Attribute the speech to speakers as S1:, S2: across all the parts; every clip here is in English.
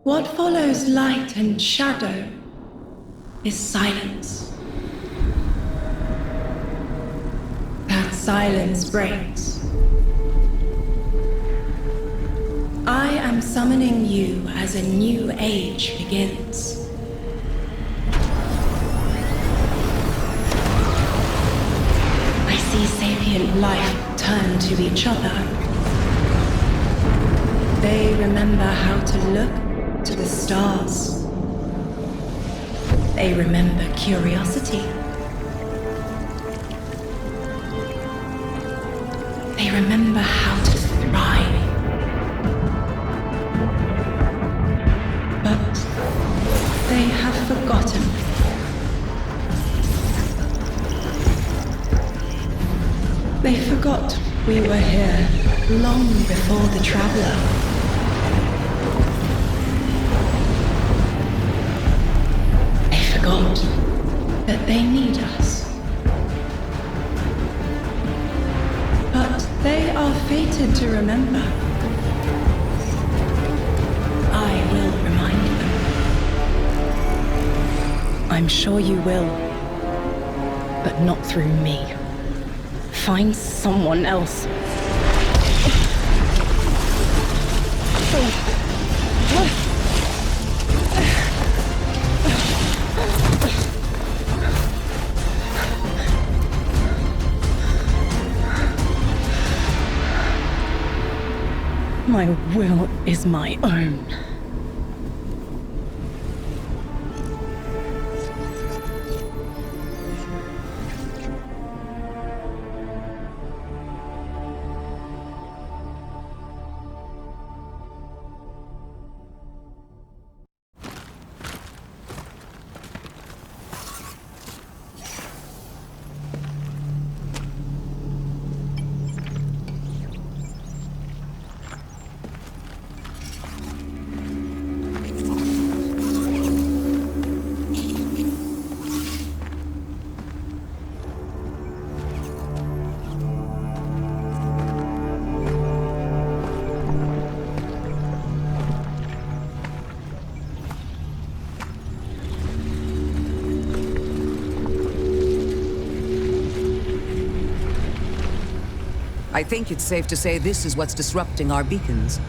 S1: What follows light and shadow is silence. That silence breaks. I am summoning you as a new age begins. I see sapient life turn to each other. They remember how to look to the stars. They remember curiosity. They remember how to thrive. But they have forgotten. They forgot we were here long before the Traveler. That they need us. But they are fated to remember. I will remind them.
S2: I'm sure you will. But not through me. Find someone else. My will is my own.
S3: I think it's safe to say this is what's disrupting our beacons.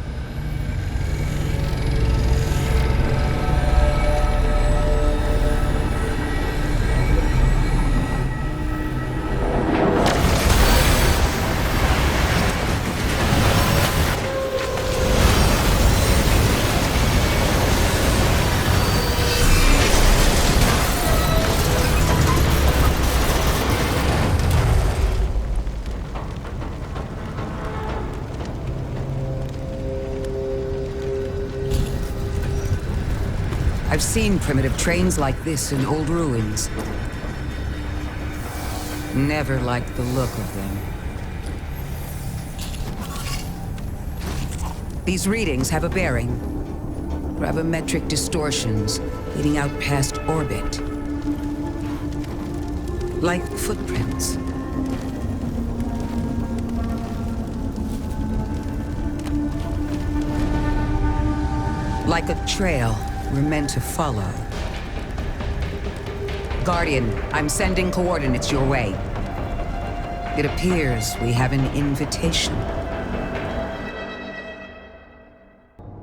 S3: I've seen primitive trains like this in old ruins. Never liked the look of them. These readings have a bearing. Gravimetric distortions leading out past orbit. Like footprints. Like a trail we're meant to follow. Guardian, I'm sending coordinates your way. It appears we have an invitation.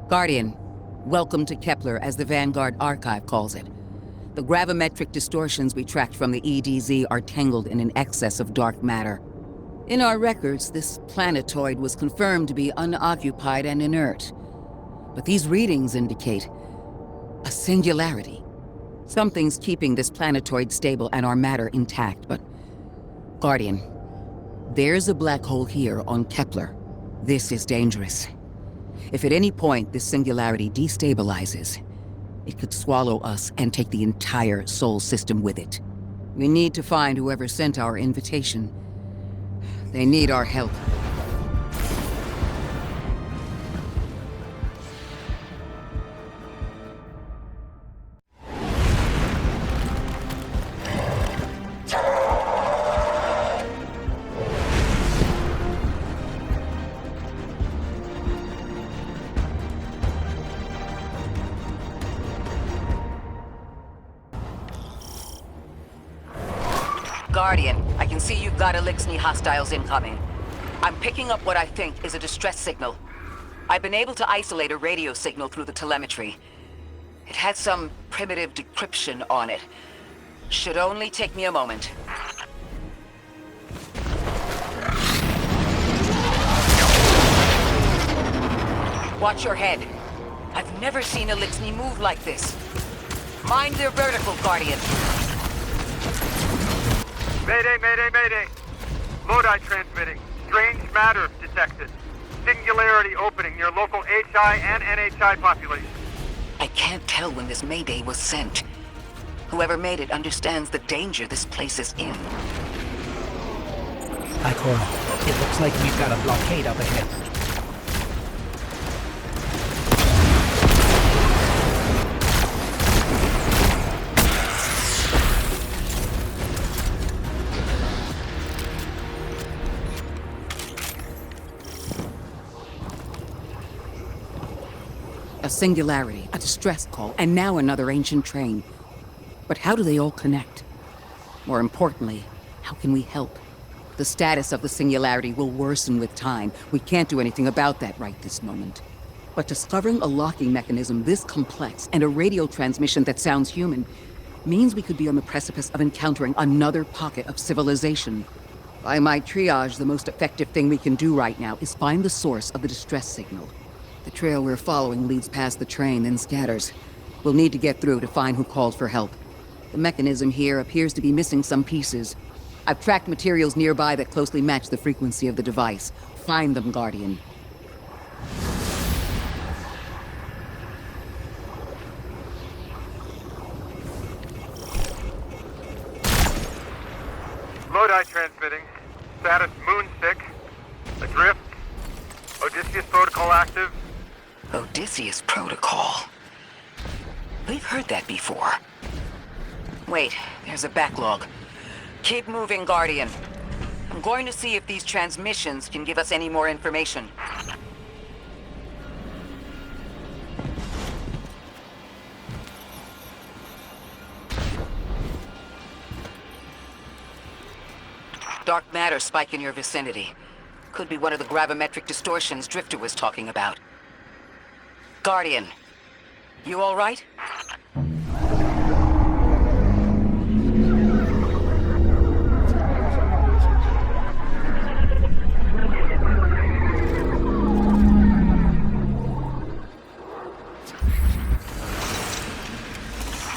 S3: Guardian, welcome to Kepler, as the Vanguard Archive calls it. The gravimetric distortions we tracked from the EDZ are tangled in an excess of dark matter. In our records, this planetoid was confirmed to be unoccupied and inert. But these readings indicate a singularity. Something's keeping this planetoid stable and our matter intact, but... Guardian, there's a black hole here on Kepler. This is dangerous. If at any point this singularity destabilizes, it could swallow us and take the entire Sol system with it. We need to find whoever sent our invitation. They need our help. Guardian, I can see you've got Elixni hostiles incoming. I'm picking up what I think is a distress signal. I've been able to isolate a radio signal through the telemetry. It had some primitive decryption on it. Should only take me a moment. Watch your head. I've never seen Elixni move like this. Mind their vertical, Guardian.
S4: Mayday, mayday, mayday. Lodi transmitting. Strange matter detected. Singularity opening near local HI and NHI population.
S3: I can't tell when this mayday was sent. Whoever made it understands the danger this place is in.
S5: Ikora, it looks like we've got a blockade up ahead.
S3: A singularity, a distress call, and now another ancient train. But how do they all connect? More importantly, how can we help? The status of the singularity will worsen with time. We can't do anything about that right this moment. But discovering a locking mechanism this complex and a radio transmission that sounds human means we could be on the precipice of encountering another pocket of civilization. By my triage, the most effective thing we can do right now is find the source of the distress signal. The trail we're following leads past the train, then scatters. We'll need to get through to find who called for help. The mechanism here appears to be missing some pieces. I've tracked materials nearby that closely match the frequency of the device. Find them, Guardian.
S4: Lodi transmitting. Status moonsick. Adrift. Odysseus protocol active.
S3: Odysseus Protocol. We've heard that before. Wait, there's a backlog. Keep moving, Guardian. I'm going to see if these transmissions can give us any more information. Dark matter spike in your vicinity. Could be one of the gravimetric distortions Drifter was talking about. Guardian, you all right?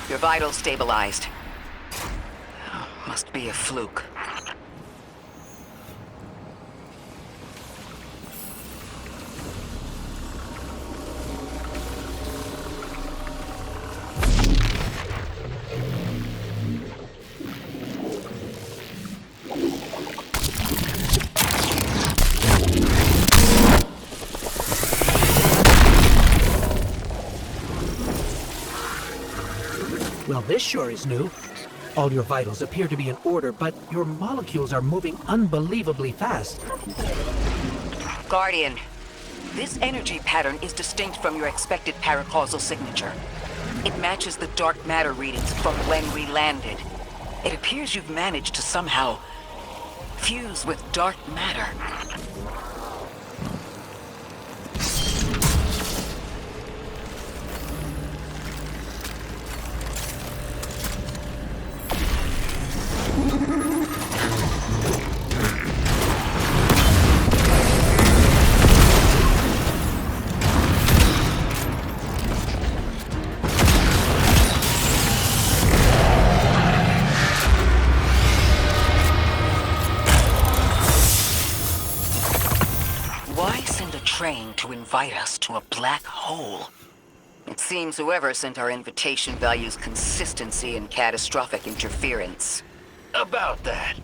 S3: Your vitals stabilized. Oh, must be a fluke.
S5: Well, this sure is new. All your vitals appear to be in order, but your molecules are moving unbelievably fast.
S3: Guardian, this energy pattern is distinct from your expected paracausal signature. It matches the dark matter readings from when we landed. It appears you've managed to somehow fuse with dark matter. Why send a train to invite us to a black hole? It seems whoever sent our invitation values consistency and catastrophic interference.
S6: About that.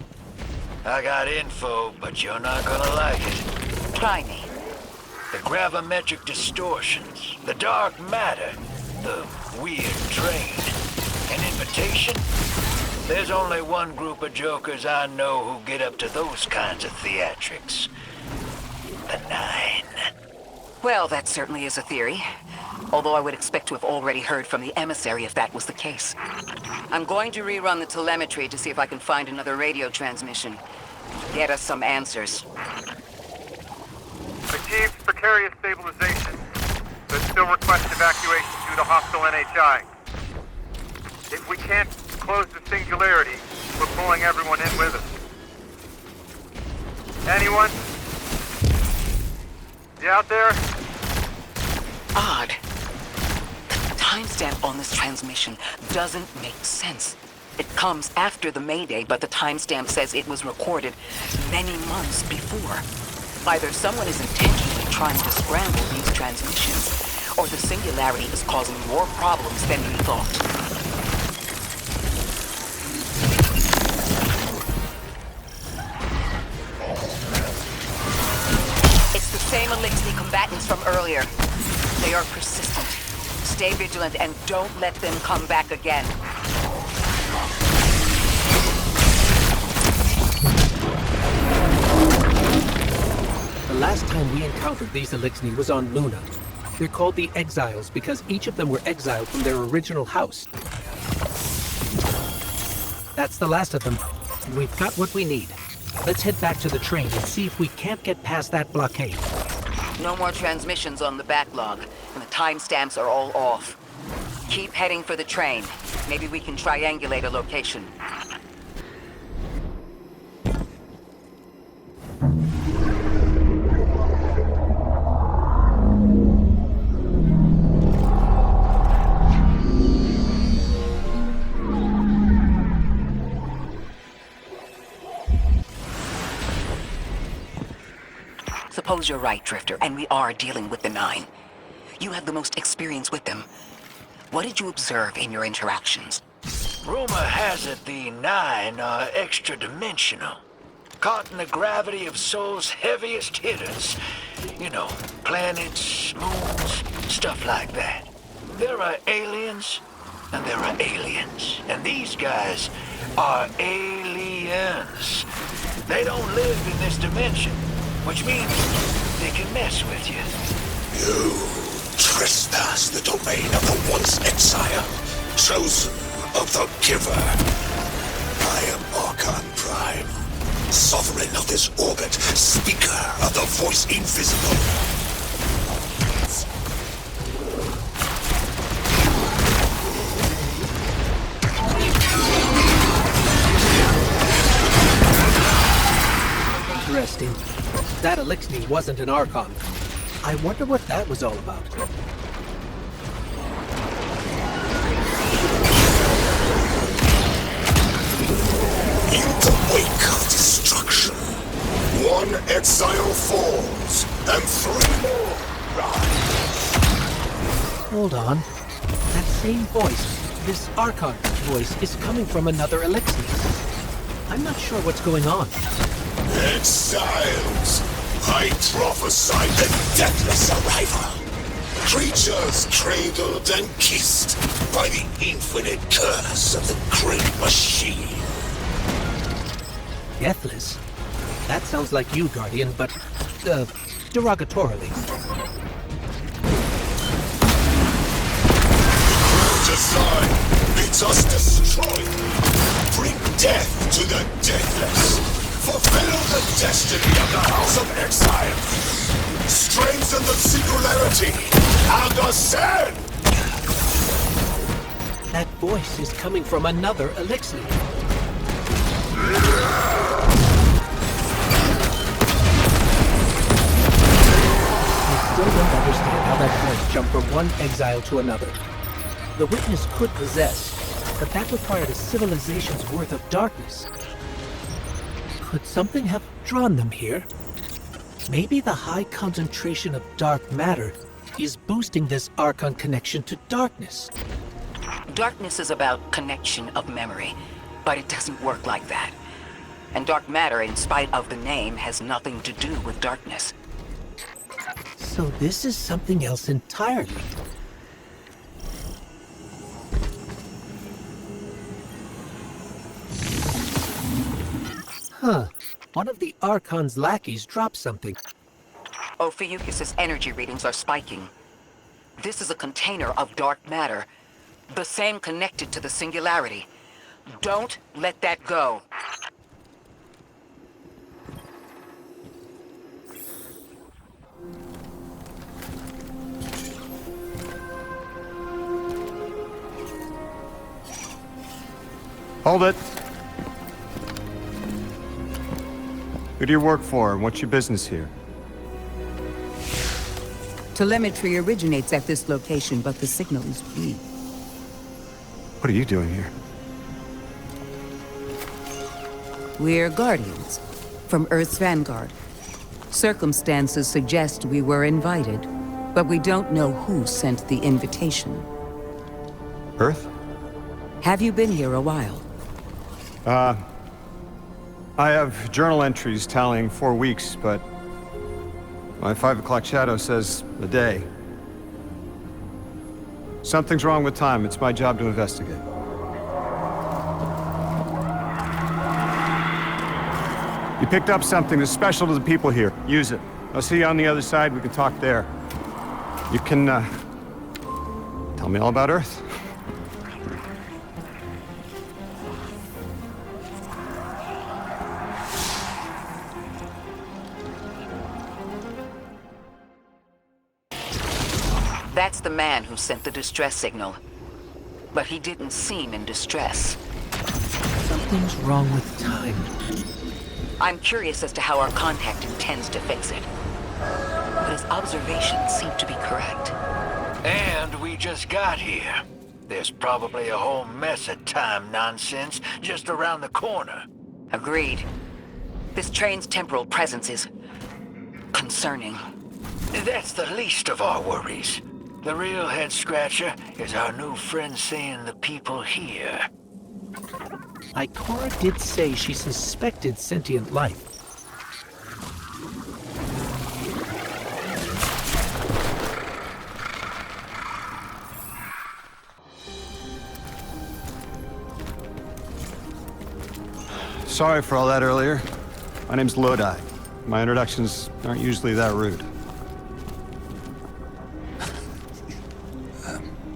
S6: I got info, but you're not gonna like it.
S3: Try me.
S6: The gravimetric distortions, the dark matter, the weird train. An invitation? There's only one group of jokers I know who get up to those kinds of theatrics. The Nine.
S3: Well, that certainly is a theory. Although I would expect to have already heard from the emissary if that was the case. I'm going to rerun the telemetry to see if I can find another radio transmission. Get us some answers.
S4: Achieved precarious stabilization, but still request evacuation due to hostile NHI. If we can't close the singularity, we're pulling everyone in with us. Anyone? You out there?
S3: Odd. The timestamp on this transmission doesn't make sense. It comes after the Mayday, but the timestamp says it was recorded many months before. Either someone is intentionally trying to scramble these transmissions, or the singularity is causing more problems than we thought. It's the same Elixir combatants from earlier. They are persistent. Stay vigilant and don't let them come back again.
S5: The last time we encountered these Elixni was on Luna. They're called the Exiles because each of them were exiled from their original house. That's the last of them. We've got what we need. Let's head back to the train and see if we can't get past that blockade.
S3: No more transmissions on the backlog, and the timestamps are all off. Keep heading for the train. Maybe we can triangulate a location. Suppose you're right, Drifter, and we are dealing with the Nine. You have the most experience with them. What did you observe in your interactions?
S6: Rumor has it the Nine are extra-dimensional. Caught in the gravity of Sol's heaviest hitters. You know, planets, moons, stuff like that. There are aliens, and there are aliens. And these guys are aliens. They don't live in this dimension, which means they can mess with you.
S7: You trespass the domain of the once exile, chosen of the Giver. I am Archon Prime, sovereign of this orbit, speaker of the voice invisible.
S5: Interesting. That Elixni wasn't an Archon. I wonder what that was all about.
S7: In the wake of destruction, one exile falls, and three more rise.
S5: Hold on. That same voice, this Archon voice, is coming from another Elixni. I'm not sure what's going on.
S7: Exiles! I prophesied the deathless arrival. Creatures cradled and kissed by the infinite curse of the great machine.
S5: Deathless? That sounds like you, Guardian, but, derogatorily.
S7: Design bids us destroy. Bring death to the deathless. Fulfill the destiny of the House of Exile. Strengthen the singularity and ascend.
S5: That voice is coming from another Elixir. I still don't understand how that voice jumped from one exile to another. The witness could possess, but that required a civilization's worth of darkness. Could something have drawn them here? Maybe the high concentration of dark matter is boosting this Archon connection to darkness.
S3: Darkness is about connection of memory, but it doesn't work like that. And dark matter, in spite of the name, has nothing to do with darkness.
S5: So this is something else entirely. Huh. One of the Archon's lackeys dropped something.
S3: Ophiuchus's energy readings are spiking. This is a container of dark matter, the same connected to the Singularity. Don't let that go.
S8: Hold it. Who do you work for, and what's your business here?
S3: Telemetry originates at this location, but the signal is weak.
S8: What are you doing here?
S3: We're Guardians, from Earth's Vanguard. Circumstances suggest we were invited, but we don't know who sent the invitation.
S8: Earth?
S3: Have you been here a while?
S8: I have journal entries tallying 4 weeks, but my 5 o'clock shadow says a day. Something's wrong with time. It's my job to investigate. You picked up something that's special to the people here. Use it. I'll see you on the other side. We can talk there. You can, tell me all about Earth.
S3: That's the man who sent the distress signal. But he didn't seem in distress.
S5: Something's wrong with time.
S3: I'm curious as to how our contact intends to fix it. But his observations seem to be correct.
S6: And we just got here. There's probably a whole mess of time nonsense just around the corner.
S3: Agreed. This train's temporal presence is concerning.
S6: That's the least of our worries. The real head-scratcher is our new friend seeing the people here.
S5: Ikora did say she suspected sentient life.
S8: Sorry for all that earlier. My name's Lodi. My introductions aren't usually that rude.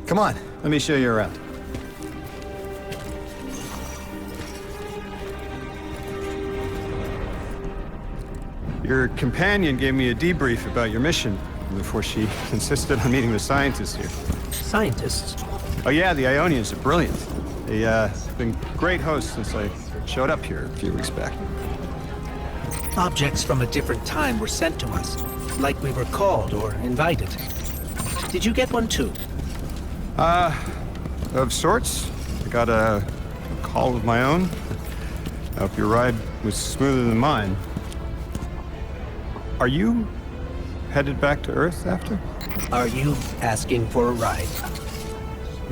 S8: Come on, let me show you around. Your companion gave me a debrief about your mission before she insisted on meeting the scientists here.
S5: Scientists?
S8: Oh yeah, the Ionians are brilliant. They've been great hosts since I showed up here a few weeks back.
S5: Objects from a different time were sent to us, like we were called or invited. Did you get one too?
S8: Of sorts. I got a call of my own. I hope your ride was smoother than mine. Are you headed back to Earth after?
S5: Are you asking for a ride?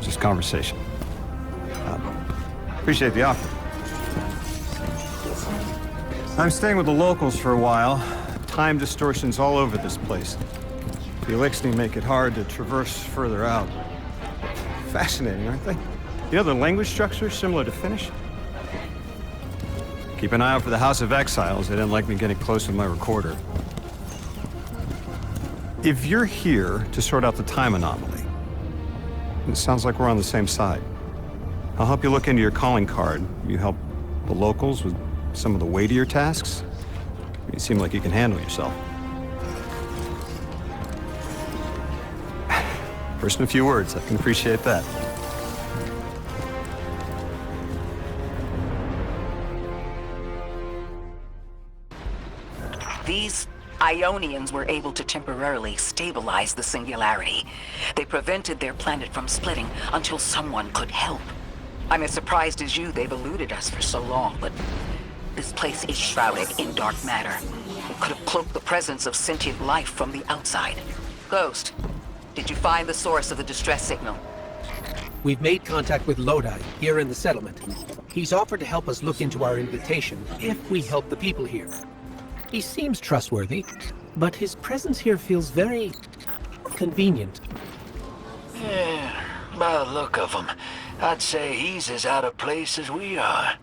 S8: Just conversation. Appreciate the offer. I'm staying with the locals for a while. Time distortions all over this place. The Elixni make it hard to traverse further out. Fascinating, aren't they? You know, the language structure is similar to Finnish. Keep an eye out for the House of Exiles. They didn't like me getting close with my recorder. If you're here to sort out the time anomaly, it sounds like we're on the same side. I'll help you look into your calling card. You help the locals with some of the weightier tasks. You seem like you can handle yourself. First in a few words, I can appreciate that.
S3: These Ionians were able to temporarily stabilize the Singularity. They prevented their planet from splitting until someone could help. I'm as surprised as you they've eluded us for so long, but this place is shrouded in dark matter. It could have cloaked the presence of sentient life from the outside. Ghost, did you find the source of the distress signal?
S5: We've made contact with Lodi, here in the settlement. He's offered to help us look into our invitation, if we help the people here. He seems trustworthy, but his presence here feels very convenient.
S6: Yeah, by the look of him, I'd say he's as out of place as we are.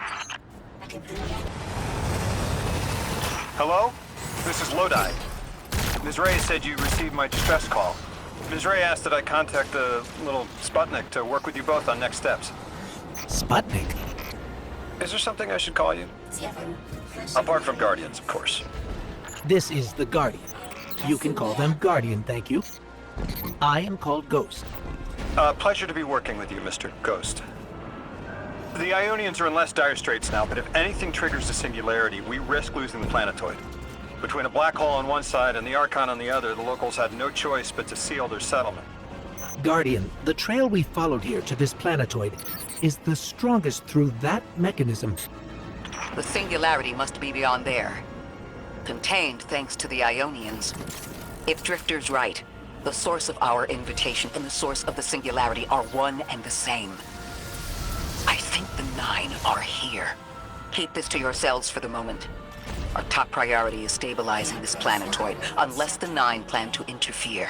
S8: Hello? This is Lodi. Ms. Ray said you received my distress call. Ms. Ray asked that I contact the little Sputnik to work with you both on next steps.
S5: Sputnik?
S8: Is there something I should call you? Apart from Guardians, of course.
S5: This is the Guardian. You can call them Guardian, thank you. I am called Ghost.
S8: Pleasure to be working with you, Mr. Ghost. The Ionians are in less dire straits now, but if anything triggers the singularity, we risk losing the planetoid. Between a black hole on one side and the Archon on the other, the locals had no choice but to seal their settlement.
S5: Guardian, the trail we followed here to this planetoid is the strongest through that mechanism.
S3: The singularity must be beyond there. Contained thanks to the Ionians. If Drifter's right, the source of our invitation and the source of the singularity are one and the same. I think the Nine are here. Keep this to yourselves for the moment. Our top priority is stabilizing this planetoid, unless the Nine plan to interfere.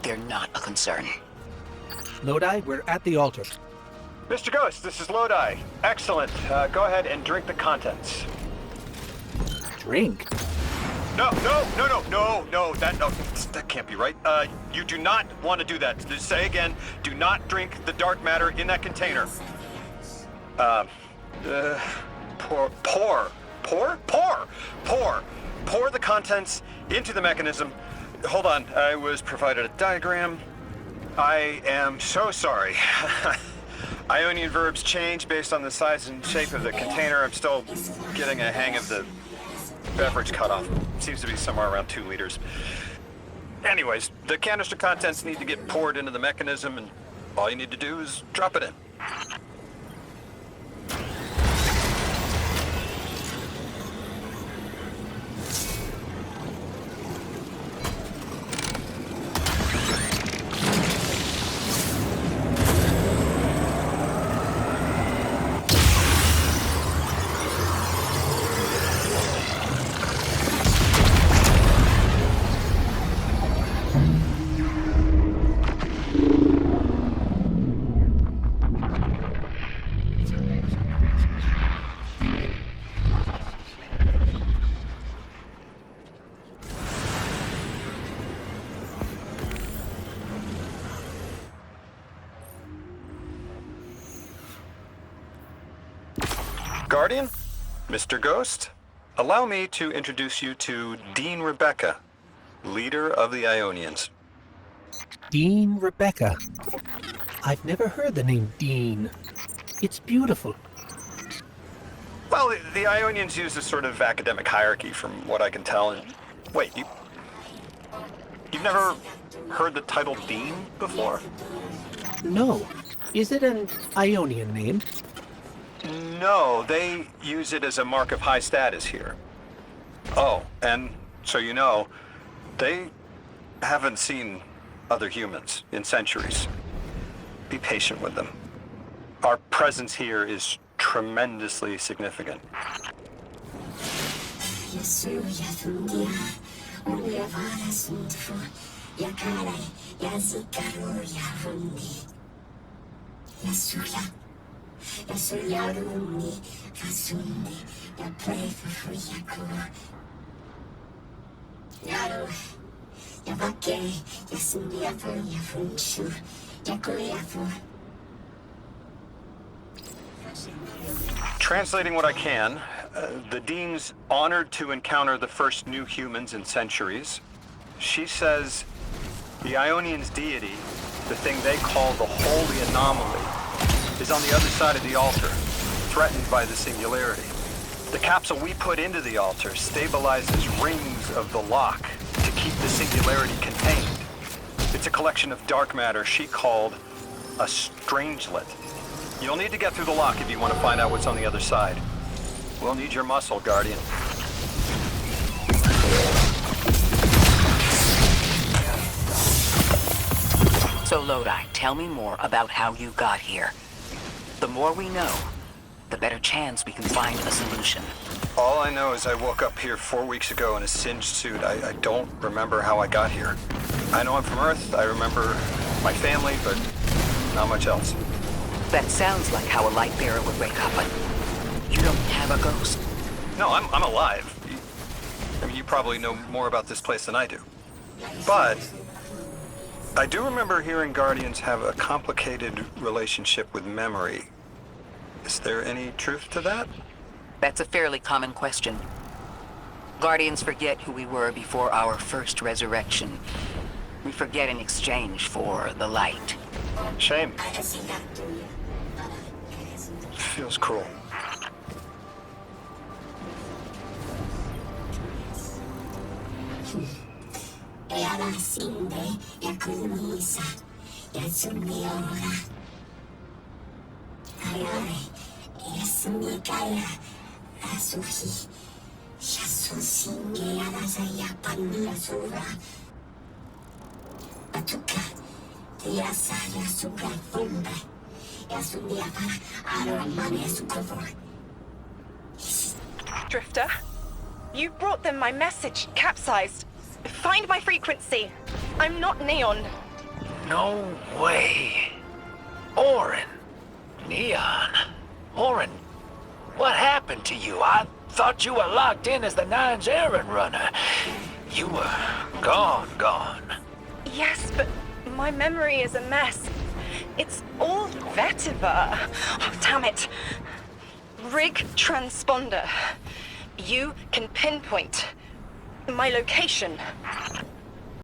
S3: They're not a concern.
S5: Lodi, we're at the altar.
S8: Mr. Ghost, this is Lodi. Excellent. Go ahead and drink the contents.
S5: Drink?
S8: No, that can't be right. You do not want to do that. Just say again, do not drink the dark matter in that container. Pour the contents into the mechanism. Hold on, I was provided a diagram. I am so sorry. Ionian verbs change based on the size and shape of the container. I'm still getting a hang of the beverage cutoff. Seems to be somewhere around 2 liters. Anyways, the canister contents need to get poured into the mechanism, and all you need to do is drop it in. Guardian, Mr. Ghost, allow me to introduce you to Dean Rebecca, leader of the Ionians.
S5: Dean Rebecca. I've never heard the name Dean. It's beautiful.
S8: Well, the Ionians use a sort of academic hierarchy from what I can tell. And wait, you've never heard the title Dean before?
S5: No. Is it an Ionian name?
S8: No, they use it as a mark of high status here. Oh, and so you know, they haven't seen other humans in centuries. Be patient with them. Our presence here is tremendously significant. Translating what I can, the Dean's honored to encounter the first new humans in centuries. She says the Ionians' deity, the thing they call the Holy Anomaly, is on the other side of the altar, threatened by the singularity. The capsule we put into the altar stabilizes rings of the lock to keep the singularity contained. It's a collection of dark matter she called a strangelet. You'll need to get through the lock if you want to find out what's on the other side. We'll need your muscle, Guardian.
S3: So Lodi, tell me more about how you got here. The more we know, the better chance we can find a solution.
S8: All I know is I woke up here 4 weeks ago in a singed suit. I don't remember how I got here. I know I'm from Earth, I remember my family, but not much else.
S3: That sounds like how a light bearer would wake up, but you don't have a ghost.
S8: No, I'm alive. I mean, you probably know more about this place than I do. But I do remember hearing Guardians have a complicated relationship with memory. Is there any truth to that?
S3: That's a fairly common question. Guardians forget who we were before our first resurrection. We forget in exchange for the light.
S8: Shame. Feels cruel.
S2: Drifter, you brought them my message, capsized. Find my frequency. I'm not Neon.
S6: No way. Orin. Neon. Orin, what happened to you? I thought you were locked in as the Nine's errand runner. You were gone.
S2: Yes, but my memory is a mess. It's all vetiver. Oh, damn it. Rig transponder. You can pinpoint my location.